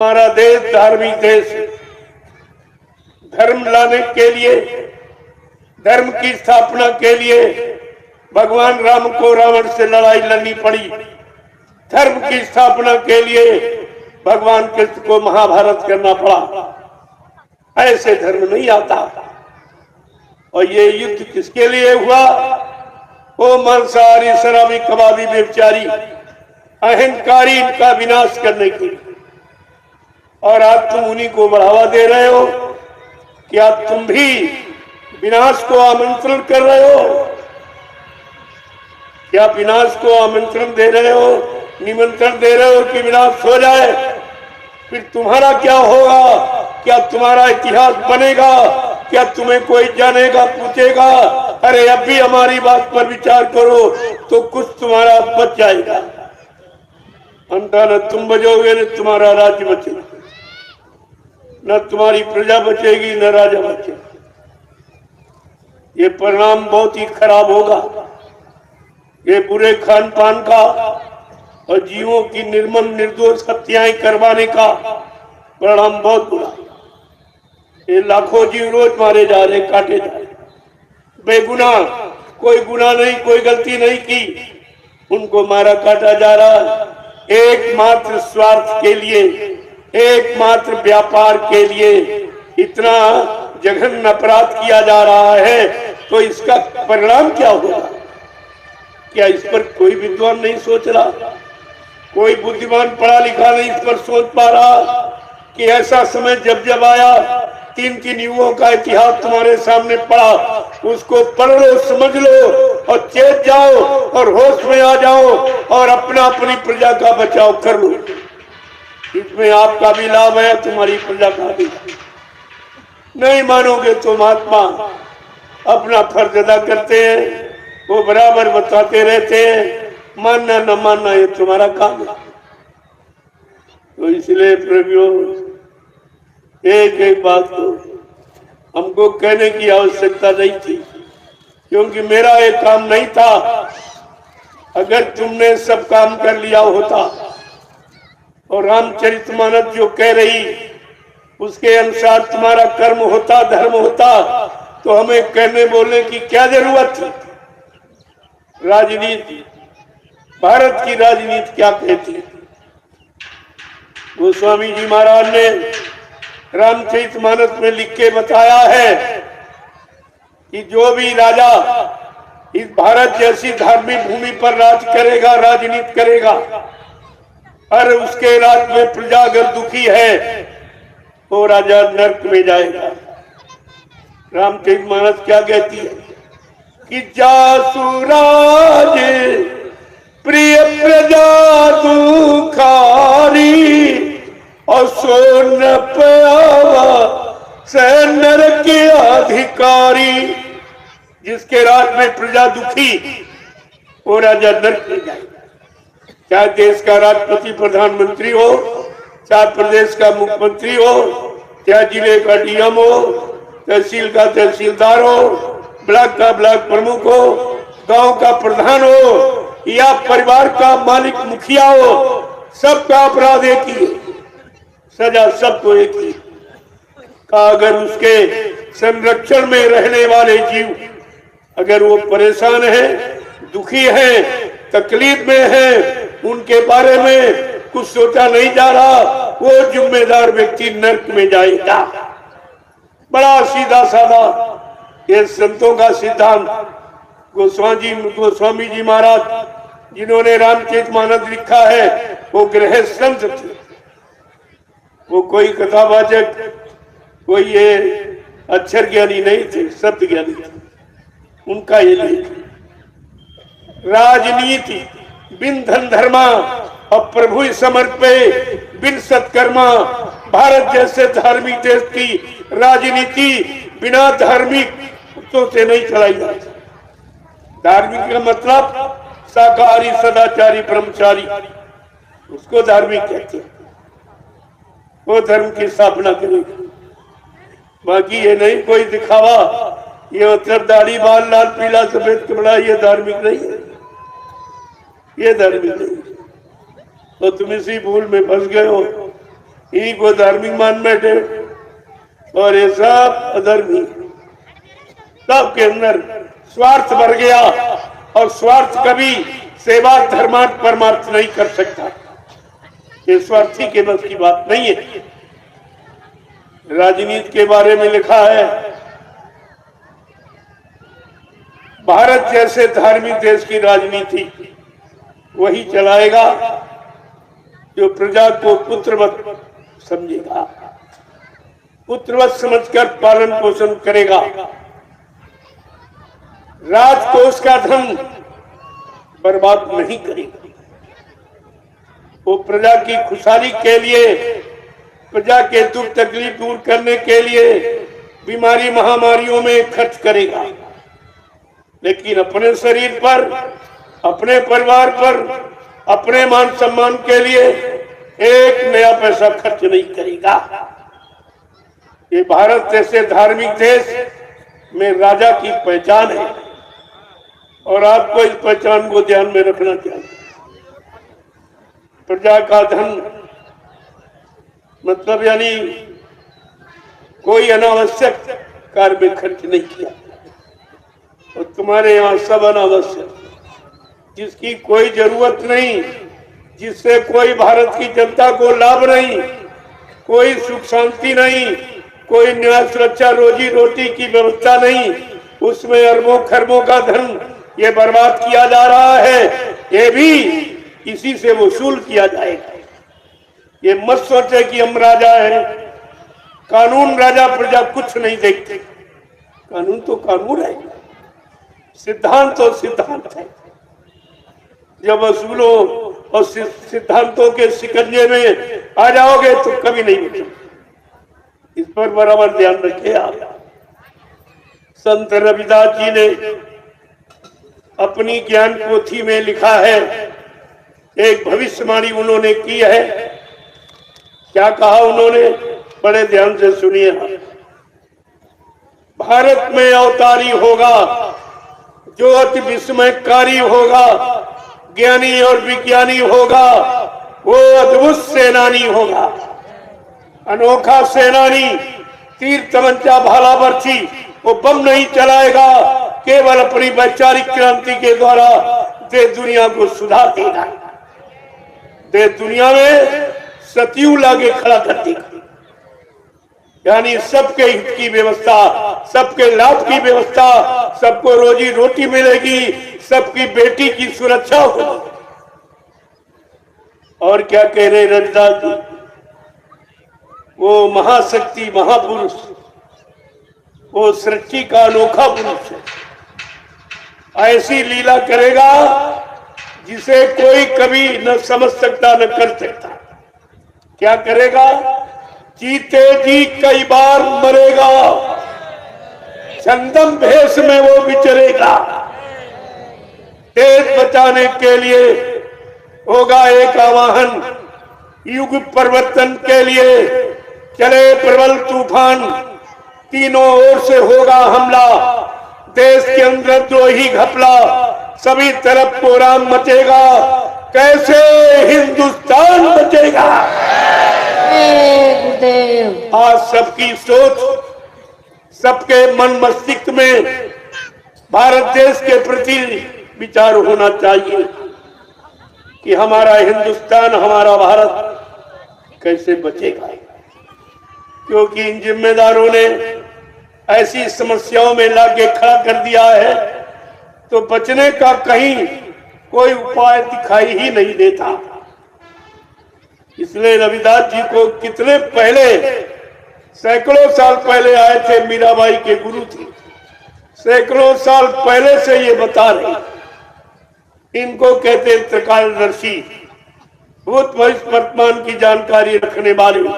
हमारा देश धार्मिक देश है। धर्म लाने के लिए, धर्म की स्थापना के लिए भगवान राम को रावण से लड़ाई लड़नी पड़ी। धर्म की स्थापना के लिए भगवान कृष्ण को महाभारत करना पड़ा। ऐसे धर्म नहीं आता। और ये युद्ध किसके लिए हुआ? वो मांसाहारी, शराबी, कबाबी, व्यभिचारी, अहंकारी, इनका विनाश करने के लिए। और आज तुम उन्हीं को बढ़ावा दे रहे हो। क्या तुम भी विनाश को आमंत्रण कर रहे हो? क्या विनाश को आमंत्रण दे रहे हो, निमंत्रण दे रहे हो कि विनाश हो जाए? फिर तुम्हारा क्या होगा? क्या तुम्हारा इतिहास बनेगा? क्या तुम्हें कोई जानेगा, पूछेगा? अरे अब भी हमारी बात पर विचार करो तो कुछ तुम्हारा बच जाएगा। अंता न तुम बचोगे न तुम्हारा राज्य बचेगा, न तुम्हारी प्रजा बचेगी न राजा बचेगा। ये परिणाम बहुत ही खराब होगा। ये बुरे खान पान का और जीवों की निर्मम निर्दोष हत्याएं करवाने का परिणाम बहुत बुरा। ये लाखों जीव रोज मारे जा रहे, काटे जा रहे, बेगुनाह, कोई गुनाह नहीं, कोई गलती नहीं की, उनको मारा काटा जा रहा है। एकमात्र स्वार्थ के लिए, एकमात्र व्यापार के लिए इतना जघन्य अपराध किया जा रहा है। तो इसका परिणाम क्या होगा? क्या इस पर कोई विद्वान नहीं सोच रहा? कोई बुद्धिमान पढ़ा लिखा नहीं इस पर सोच पा रहा कि ऐसा समय जब जब आया, 3 युगों का इतिहास तुम्हारे सामने पड़ा, उसको पढ़ लो, समझ लो और चेत जाओ और होश में आ जाओ और अपना अपनी प्रजा का बचाव कर लो। इसमें आपका भी लाभ है, तुम्हारी प्रजा का भी। नहीं मानोगे तो महात्मा अपना फर्ज अदा करते हैं, वो बराबर बताते रहते हैं। मानना न मानना ये तुम्हारा काम है। तो इसलिए प्रभु एक एक बात को हमको कहने की आवश्यकता नहीं थी, क्योंकि मेरा एक काम नहीं था। अगर तुमने सब काम कर लिया होता और रामचरितमानस जो कह रही उसके अनुसार तुम्हारा कर्म होता, धर्म होता, तो हमें कहने बोलने की क्या जरूरत थी? राजनीति, भारत की राजनीति क्या कहती है? गोस्वामी जी महाराज ने रामचरितमानस में लिख के बताया है कि जो भी राजा इस भारत जैसी धार्मिक भूमि पर राज करेगा, राजनीति करेगा, और उसके राज में प्रजा अगर दुखी है वो राजा नरक में जाएगा। रामचरितमानस क्या कहती है कि जासुराज प्रिय प्रजा दुखारी और सोन पावा से नरक के अधिकारी। जिसके राज में प्रजा दुखी वो राजा नरक में जाएगा। चाहे देश का राष्ट्रपति प्रधानमंत्री हो, चाहे प्रदेश का मुख्यमंत्री हो, चाहे जिले का डीएम हो, तहसील का तहसीलदार हो, ब्लॉक का ब्लॉक प्रमुख हो, गांव का प्रधान हो या परिवार का मालिक मुखिया हो, सबका अपराध एक ही है, सजा सबको एक ही का। अगर उसके संरक्षण में रहने वाले जीव अगर वो परेशान है, दुखी है, तकलीफ में है, उनके बारे में कुछ सोचा नहीं जा रहा, वो जिम्मेदार व्यक्ति नरक में जाएगा। बड़ा सीधा साधा ये संतों का सिद्धांत। गोस्वामी जी महाराज जिन्होंने रामचरितमानस लिखा है वो गृह संत थे। वो कोई कथावाचक, कोई ये अक्षर ज्ञानी नहीं थे, शब्द ज्ञानी थे। उनका ये लेख राजनीति बिन धन धर्मा और प्रभु समर्पे बिन सत्कर्मा। भारत जैसे धार्मिक देश की राजनीति बिना धार्मिक से नहीं चलाई जाती। धार्मिक का मतलब शाकाहारी, सदाचारी, ब्रह्मचारी, उसको धार्मिक कहते हैं। वो धर्म की स्थापना करेगा। बाकी ये नहीं कोई दिखावा, ये मतलब दाढ़ी बाल लाल पीला सफेद कपड़ा, ये धार्मिक नहीं है, ये धार्मिक नहीं। तो तुम इसी भूल में फंस गए हो इन्हीं को धार्मिक मान बैठे और ये सब अधर्मी। सबके अंदर स्वार्थ भर गया और स्वार्थ कभी सेवा धर्मार्थ परमार्थ नहीं कर सकता। ये स्वार्थी के बस की बात नहीं है। राजनीति के बारे में लिखा है, भारत जैसे धार्मिक देश की राजनीति वही चलाएगा जो प्रजा को पुत्रवत समझेगा, पुत्रवत समझकर पालन पोषण करेगा, राजकोष का धन बर्बाद नहीं करेगा। वो प्रजा की खुशहाली के लिए, प्रजा के दुख तकलीफ दूर करने के लिए बीमारी महामारियों में खर्च करेगा, लेकिन अपने शरीर पर, अपने परिवार पर, अपने मान सम्मान के लिए एक नया पैसा खर्च नहीं करेगा। ये भारत जैसे धार्मिक देश में राजा की पहचान है और आपको इस पहचान को ध्यान में रखना चाहिए। प्रजा का धन मतलब यानी कोई अनावश्यक कार्य में खर्च नहीं किया। और तुम्हारे यहाँ सब अनावश्यक, जिसकी कोई जरूरत नहीं, जिससे कोई भारत की जनता को लाभ नहीं, कोई सुख शांति नहीं, कोई न्याय सुरक्षा रोजी रोटी की व्यवस्था नहीं, उसमें अरबों खरबों का धन ये बर्बाद किया जा रहा है। ये भी इसी से वसूल किया जाएगा। ये मत सोचे कि हम राजा हैं, कानून राजा प्रजा कुछ नहीं देखते। कानून तो कानून है, सिद्धांत तो सिद्धांत है। जब वसूलो और सिद्धांतों के शिकंजे में आ जाओगे तो कभी नहीं बचोगे। इस पर बराबर ध्यान रखें आप। संत रविदास जी ने अपनी ज्ञान पोथी में लिखा है, एक भविष्यवाणी उन्होंने की है। क्या कहा उन्होंने, बड़े ध्यान से सुनिए। भारत में अवतारी होगा जो अति विस्मयकारी होगा, ज्ञानी और विज्ञानी होगा, वो अद्भुत सेनानी होगा, अनोखा सेनानी। तीर तमंचा भाला बर्छी वो बम नहीं चलाएगा, केवल अपनी वैचारिक क्रांति के द्वारा देश दुनिया को सुधार देगा, देश दुनिया में सतयुग लाके खड़ा कर देगा। यानी सबके हित की व्यवस्था, सबके लाभ की व्यवस्था, सबको रोजी रोटी मिलेगी, सबकी बेटी की सुरक्षा होगी। और क्या कह रहे रविदास जी, वो महाशक्ति महापुरुष, वो सृष्टि का अनोखा पुरुष है, ऐसी लीला करेगा जिसे कोई कभी न समझ सकता न कर सकता। क्या करेगा, जीते जी कई बार मरेगा, छंदम भेष में वो विचरेगा, देश बचाने के लिए होगा एक आवाहन, युग परिवर्तन के लिए चले प्रबल तूफान, तीनों ओर से होगा हमला, देश के अंदर द्रोही घपला, सभी तरफ कोहराम मचेगा, कैसे हिंदुस्तान बचेगा। आज सबकी सोच, सबके मन मस्तिष्क में भारत देश के प्रति विचार होना चाहिए कि हमारा हिंदुस्तान, हमारा भारत कैसे बचेगा। क्योंकि इन जिम्मेदारों ने ऐसी समस्याओं में लाके खड़ा कर दिया है तो बचने का कहीं कोई उपाय दिखाई ही नहीं देता। इसलिए रविदास जी को कितने पहले, सैकड़ों साल पहले आए थे, मीराबाई के गुरु थे, सैकड़ों साल पहले से ये बता रहे। इनको कहते त्रिकालदर्शी, भूत भविष्य वर्तमान की जानकारी रखने वाले।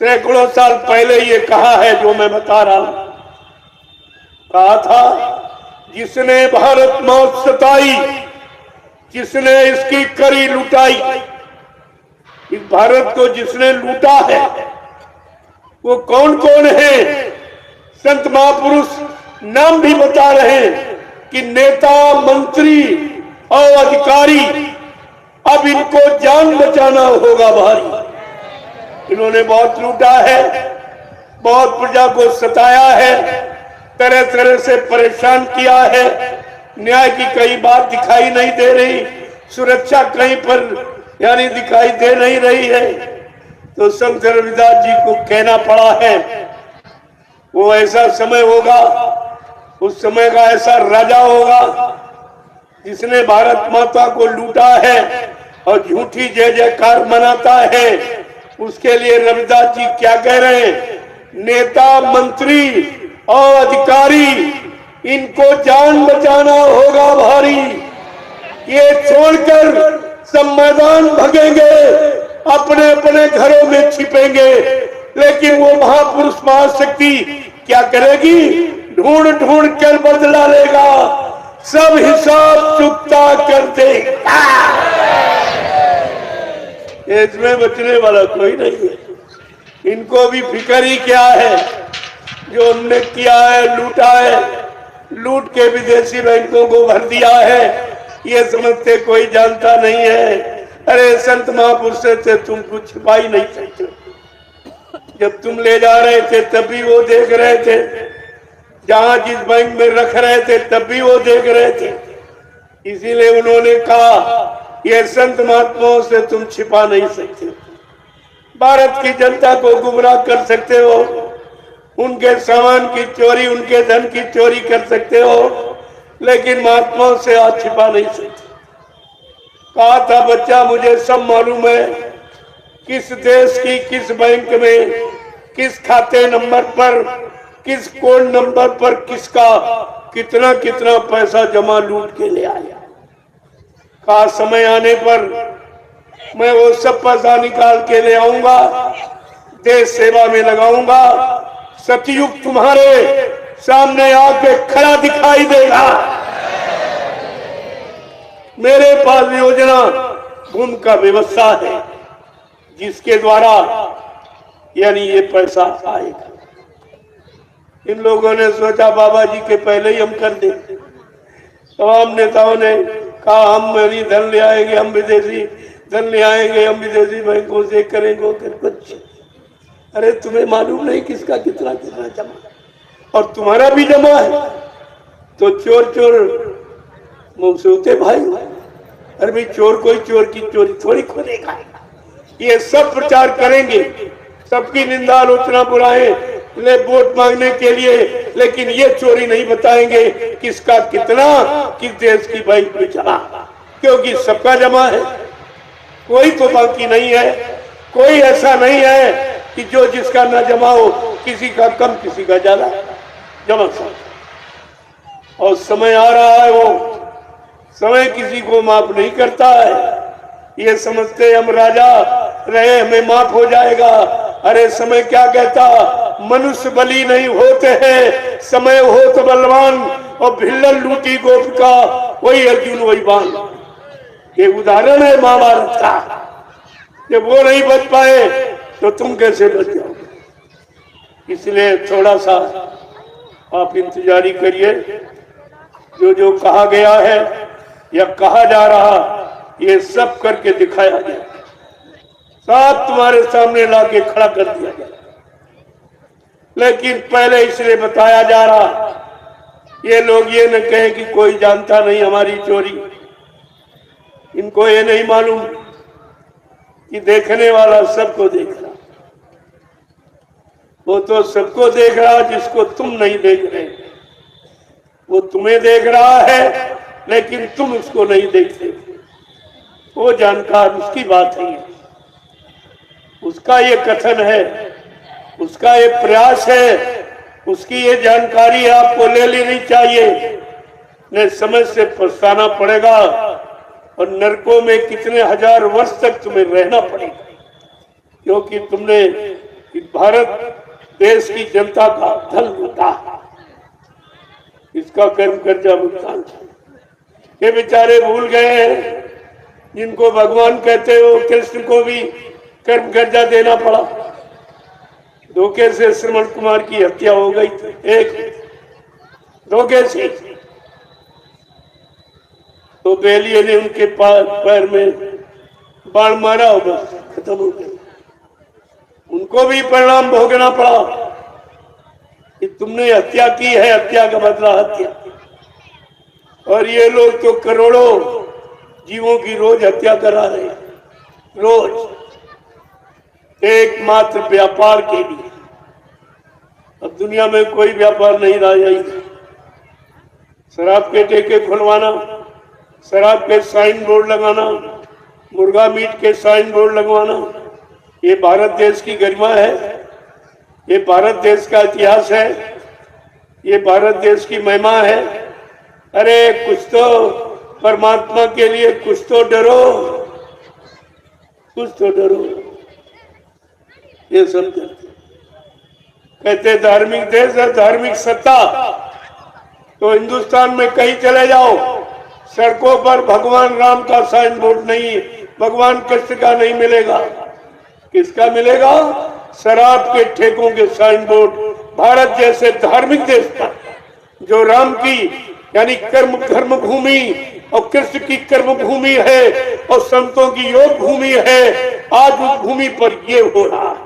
सैकड़ों साल पहले ये कहा है जो मैं बता रहा हूं। कहा था, जिसने भारत मौत सताई, जिसने इसकी करी लुटाई, इस भारत को जिसने लूटा है वो कौन कौन है। संत महापुरुष नाम भी बता रहे हैं कि नेता, मंत्री और अधिकारी, अब इनको जान बचाना होगा भारी। इन्होंने बहुत लूटा है, बहुत प्रजा को सताया है, तरह तरह से परेशान किया है। न्याय की कई बात दिखाई नहीं दे रही, सुरक्षा कहीं पर यानी दिखाई दे नहीं रही है। तो संत रविदास जी को कहना पड़ा है, वो ऐसा समय होगा, उस समय का ऐसा राजा होगा जिसने भारत माता को लूटा है और झूठी जय जयकार मनाता है। उसके लिए रविदास जी क्या कह रहे हैं, नेता मंत्री और अधिकारी इनको जान बचाना होगा भारी। ये छोड़कर सब मैदान भगेंगे, अपने अपने घरों में छिपेंगे, लेकिन वो महापुरुष महाशक्ति क्या करेगी, ढूंढ ढूंढ कर बदला लेगा, सब हिसाब चुकता कर देगा। इसमें बचने वाला कोई नहीं है। इनको भी फिक्र ही क्या है, जो हमने किया है, लूटा है, लूट के विदेशी बैंकों को भर दिया है, ये समझते कोई जानता नहीं है। अरे संत महापुरुष से तुम कुछ छिपा ही नहीं सकते। जब तुम ले जा रहे थे तब भी वो देख रहे थे, जहां जिस बैंक में रख रहे थे तब भी वो देख रहे थे। इसीलिए उन्होंने कहा ये संत महात्माओं से तुम छिपा नहीं सकते। भारत की जनता को गुमराह कर सकते हो, उनके सामान की चोरी, उनके धन की चोरी कर सकते हो, लेकिन महात्माओं से आज छिपा नहीं सकते। कहा था बच्चा मुझे सब मालूम है, किस देश की किस बैंक में किस खाते नंबर पर किस कोड नंबर पर किसका कितना कितना पैसा जमा लूट के ले आया। कहा समय आने पर मैं वो सब पैसा निकाल के ले आऊंगा, देश सेवा में लगाऊंगा, सतयुग तुम्हारे सामने आके खड़ा दिखाई देगा। मेरे पास योजना भूमि का व्यवस्था है जिसके द्वारा यानी ये पैसा आएगा। इन लोगों ने सोचा बाबा जी के पहले ही हम कर दें। तमाम नेताओं ने कहा हम मेरी धन ले आएंगे, हम विदेशी धन ले आएंगे, हम विदेशी बैंकों से करेंगे कुछ। अरे तुम्हें मालूम नहीं किसका कितना कितना जमा, और तुम्हारा भी जमा है तो चोर चोर मुंह से होते भाई। अरे भाई चोर कोई चोर की चोरी थोड़ी खोलेगा। ये सब प्रचार करेंगे, सबकी निंदा आलोचना बुराएं ले वोट मांगने के लिए, लेकिन ये चोरी नहीं बताएंगे किसका कितना किस देश की बैंक में जमा, क्योंकि सबका जमा है, कोई तो बाकी नहीं है। कोई ऐसा नहीं है कि जो जिसका न जमा हो, किसी का कम किसी का ज्यादा जमा। और समय आ रहा है, वो समय किसी को माफ नहीं करता है। ये समझते हम राजा रहे हमें माफ हो जाएगा। अरे समय क्या कहता, मनुष्य बली नहीं होते हैं, समय हो तो बलवान, और भिल्लल लूटी गोपिका वही अर्जुन वही बाण। ये उदाहरण है महाभारत का। जब वो नहीं बच पाए तो तुम कैसे बच जाओगे। इसलिए थोड़ा सा आप इंतजारी करिए, जो कहा गया है या कहा जा रहा ये सब करके दिखाया गया, सब तुम्हारे सामने लाके खड़ा कर दिया गया। लेकिन पहले इसलिए बताया जा रहा, ये लोग ये न कहें कि कोई जानता नहीं हमारी चोरी। इनको ये नहीं मालूम कि देखने वाला सबको देख रहा। वो तो सबको देख रहा जिसको तुम नहीं देख रहे। वो तुम्हें देख रहा है लेकिन तुम उसको नहीं देखते। वो जानकार उसकी बात है, उसका ये कथन है, उसका ये प्रयास है, उसकी ये जानकारी आपको ले लेनी चाहिए। न समझ से पछताना पड़ेगा और नरकों में कितने हजार वर्ष तक तुम्हें रहना पड़ेगा, क्योंकि तुमने भारत देश की जनता का धन लूटा, इसका कर्म कर्जा भुगतान। ये बेचारे भूल गए हैं, जिनको भगवान कहते हो कृष्ण को भी कर्म कर्जा देना पड़ा। धोखे से श्रवण कुमार की हत्या हो गई थी, एक धोखे से। तो बेलिए ने उनके पैर में बाण मारा और बस खत्म हो गया। उनको भी परिणाम भोगना पड़ा कि तुमने हत्या की है, हत्या का बदला हत्या। और ये लोग तो करोड़ों जीवों की रोज हत्या करा रहे हैं, रोज, एकमात्र व्यापार के लिए। अब दुनिया में कोई व्यापार नहीं रह जाएगा। शराब के ठेके खुलवाना, शराब के साइन बोर्ड लगाना, मुर्गा मीट के साइन बोर्ड लगवाना, ये भारत देश की गरिमा है, ये भारत देश का इतिहास है, ये भारत देश की महिमा है। अरे कुछ तो परमात्मा के लिए कुछ तो डरो, कुछ तो डरो। ये सब कहते धार्मिक देश है, धार्मिक सत्ता। तो हिंदुस्तान में कहीं चले जाओ, सड़कों पर भगवान राम का साइन बोर्ड नहीं, भगवान कृष्ण का नहीं मिलेगा। किसका मिलेगा? शराब के ठेकों के साइन बोर्ड। भारत जैसे धार्मिक देश पर, जो राम की यानी कर्म भूमि और कृष्ण की कर्म भूमि है और संतों की योग भूमि है, आज उस भूमि पर ये हो रहा है,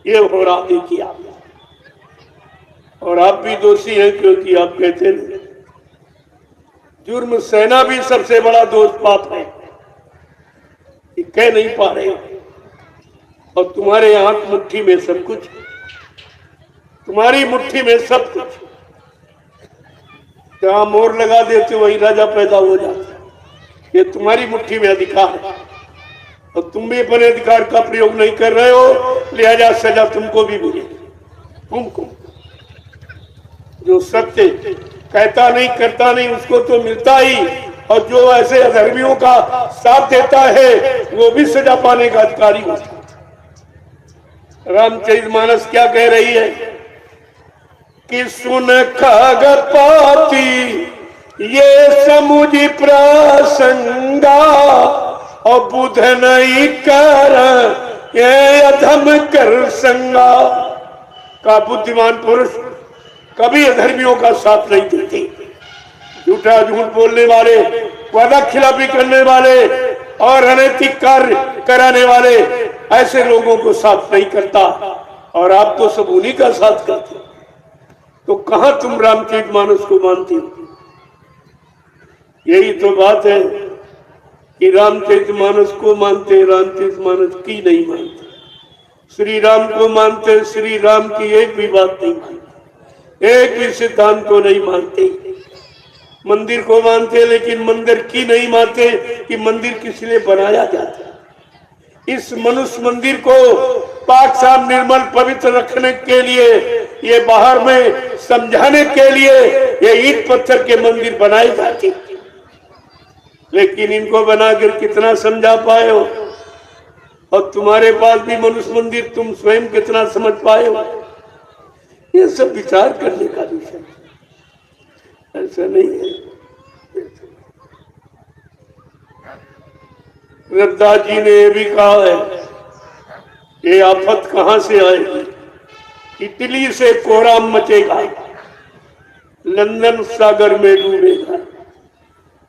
ये हो रहा। देखिए आप, और आप भी दोषी हैं, क्योंकि आप कहते हैं जुर्म सहना भी सबसे बड़ा दोष पाप है, ये कह नहीं पा रहे। और तुम्हारे हाथ मुट्ठी में सब कुछ, तुम्हारी मुट्ठी में सब कुछ। जहां मोर लगा देते वही राजा पैदा हो जाता है। ये तुम्हारी मुट्ठी में अधिकार है और तुम भी अपने अधिकार का प्रयोग नहीं कर रहे हो, लिहाजा सजा तुमको भी मिलेगी। तुमको जो सत्य कहता नहीं करता नहीं उसको तो मिलता ही, और जो ऐसे अधर्मियों का साथ देता है वो भी सजा पाने का अधिकारी होता है। रामचरितमानस क्या कह रही है कि सुन खगपाती ये समुझ प्रसंगा और बुध नहीं कर ये अधम कर संगा। का बुद्धिमान पुरुष कभी अधर्मियों का साथ नहीं देते। झूठा झूठ बोलने वाले, वादा खिलाफी करने वाले और अनैतिक कार्य कराने वाले ऐसे लोगों को साथ नहीं करता, और आप तो सब उन्हीं का साथ करते। तो कहां तुम रामचरितमानस को मानते हो? यही तो बात है कि रामचरितमानस को मानते, रामचरितमानस की नहीं मानते। श्री राम को मानते, श्री राम की एक भी बात नहीं मानते, एक भी सिद्धांत को नहीं मानते। मंदिर को मानते लेकिन मंदिर की नहीं मानते कि मंदिर किस लिए बनाया जाता है। इस मनुष्य मंदिर को पाक साफ निर्मल पवित्र रखने के लिए, ये बाहर में समझाने के लिए ये ईंट पत्थर के मंदिर बनाए जाते, लेकिन इनको बनाकर कितना समझा पाए हो? और तुम्हारे पास भी मनुष्य मंदिर, तुम स्वयं कितना समझ पाए हो? ये सब विचार करने का विषय, ऐसा नहीं है। रविदास जी ने यह भी कहा है, ये आफत कहां से आएगी? इटली से कोहराम मचेगा, लंदन सागर में डूबेगा।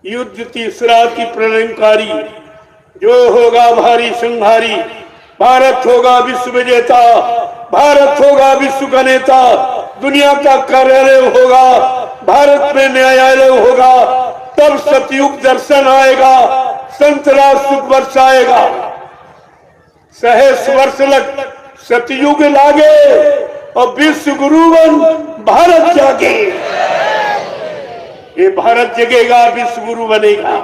युद्ध तीसरा की प्रणयकारी, जो होगा भारी संहारी। भारत होगा विश्व विजेता, भारत होगा विश्व का नेता। दुनिया का कार्यालय होगा, भारत में न्यायालय होगा। तब सतयुग दर्शन आएगा, संत राज सुख बरसाएगा। सहस्र वर्ष लग सतयुग लागे और विश्व गुरु बन भारत जागे। ये भारत जगेगा, विश्व गुरु बनेगा।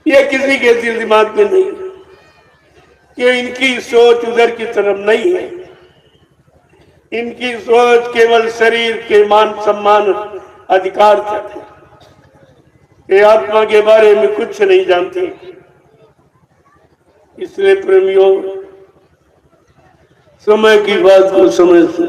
ये किसी के दिल दिमाग में नहीं, कि इनकी सोच उधर की तरफ नहीं है। इनकी सोच केवल शरीर के मान सम्मान अधिकार तक है। ये आत्मा के बारे में कुछ नहीं जानते। इसलिए प्रेमियों, समय की बात को समय से